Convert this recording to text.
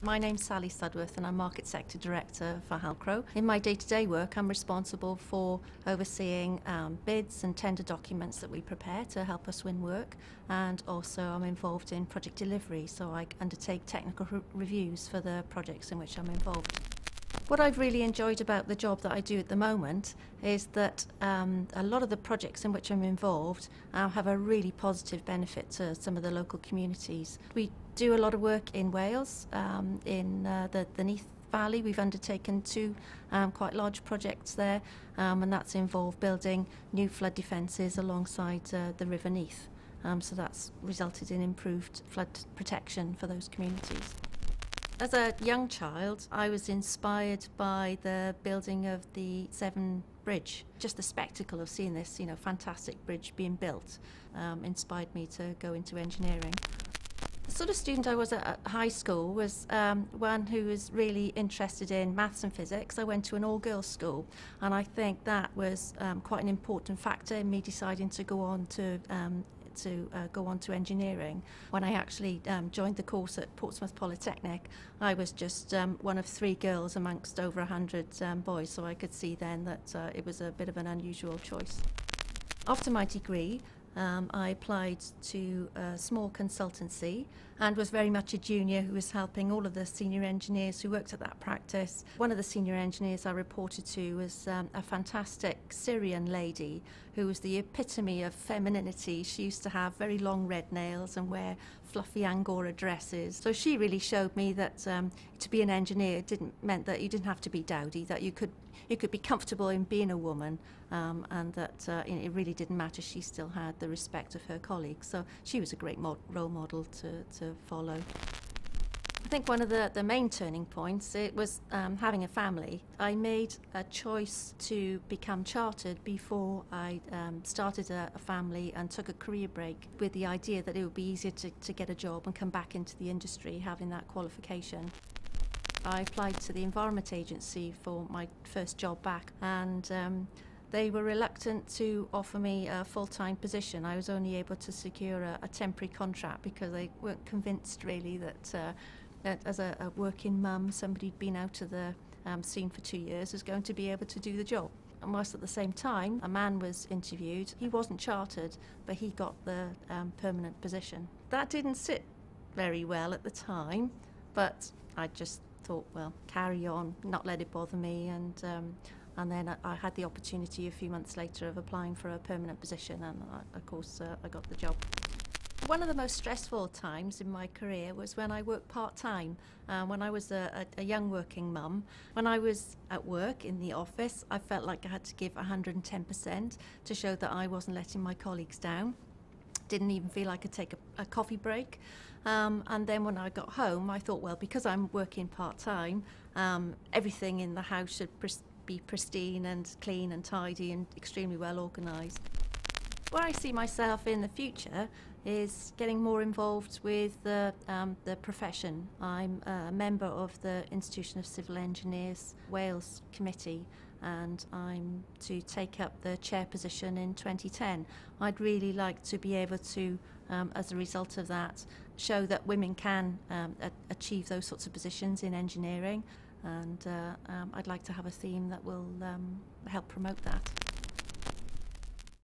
My name's Sally Sudworth and I'm Market Sector Director for Halcrow. In my day-to-day work, I'm responsible for overseeing bids and tender documents that we prepare to help us win work, and also I'm involved in project delivery, so I undertake technical reviews for the projects in which I'm involved. What I've really enjoyed about the job that I do at the moment is that a lot of the projects in which I'm involved have a really positive benefit to some of the local communities. We do a lot of work in Wales, in the Neath Valley. We've undertaken two quite large projects there, and that's involved building new flood defences alongside the River Neath. So that's resulted in improved flood protection for those communities. As a young child, I was inspired by the building of the Severn Bridge. Just the spectacle of seeing this, fantastic bridge being built inspired me to go into engineering. The sort of student I was at high school was one who was really interested in maths and physics. I went to an all-girls school, and I think that was quite an important factor in me deciding to go on to engineering. When I actually joined the course at Portsmouth Polytechnic, I was just one of 3 girls amongst over 100 boys, so I could see then that it was a bit of an unusual choice. After my degree, I applied to a small consultancy and was very much a junior who was helping all of the senior engineers who worked at that practice. One of the senior engineers I reported to was a fantastic Syrian lady who was the epitome of femininity. She used to have very long red nails and wear fluffy Angora dresses. So she really showed me that to be an engineer meant that you didn't have to be dowdy, that you could be comfortable in being a woman, and that it really didn't matter. She still had the respect of her colleagues. So she was a great role model to follow. I think one of the main turning points, it was having a family. I made a choice to become chartered before I started a family and took a career break, with the idea that it would be easier to get a job and come back into the industry having that qualification. I applied to the Environment Agency for my first job back, and they were reluctant to offer me a full-time position. I was only able to secure a temporary contract because they weren't convinced really that as a working mum, somebody who'd been out of the scene for 2 years was going to be able to do the job. And whilst at the same time, a man was interviewed. He wasn't chartered, but he got the permanent position. That didn't sit very well at the time, but I just thought, well, carry on, not let it bother me, and then I had the opportunity a few months later of applying for a permanent position, and of course I got the job. One of the most stressful times in my career was when I worked part-time, when I was a young working mum. When I was at work in the office, I felt like I had to give 110% to show that I wasn't letting my colleagues down. Didn't even feel I could take a coffee break. And then when I got home, I thought, well, because I'm working part-time, everything in the house should be pristine and clean and tidy and extremely well organised. Where I see myself in the future is getting more involved with the profession. I'm a member of the Institution of Civil Engineers Wales Committee, and I'm to take up the chair position in 2010. I'd really like to be able to, as a result of that, show that women can achieve those sorts of positions in engineering, and I'd like to have a theme that will help promote that.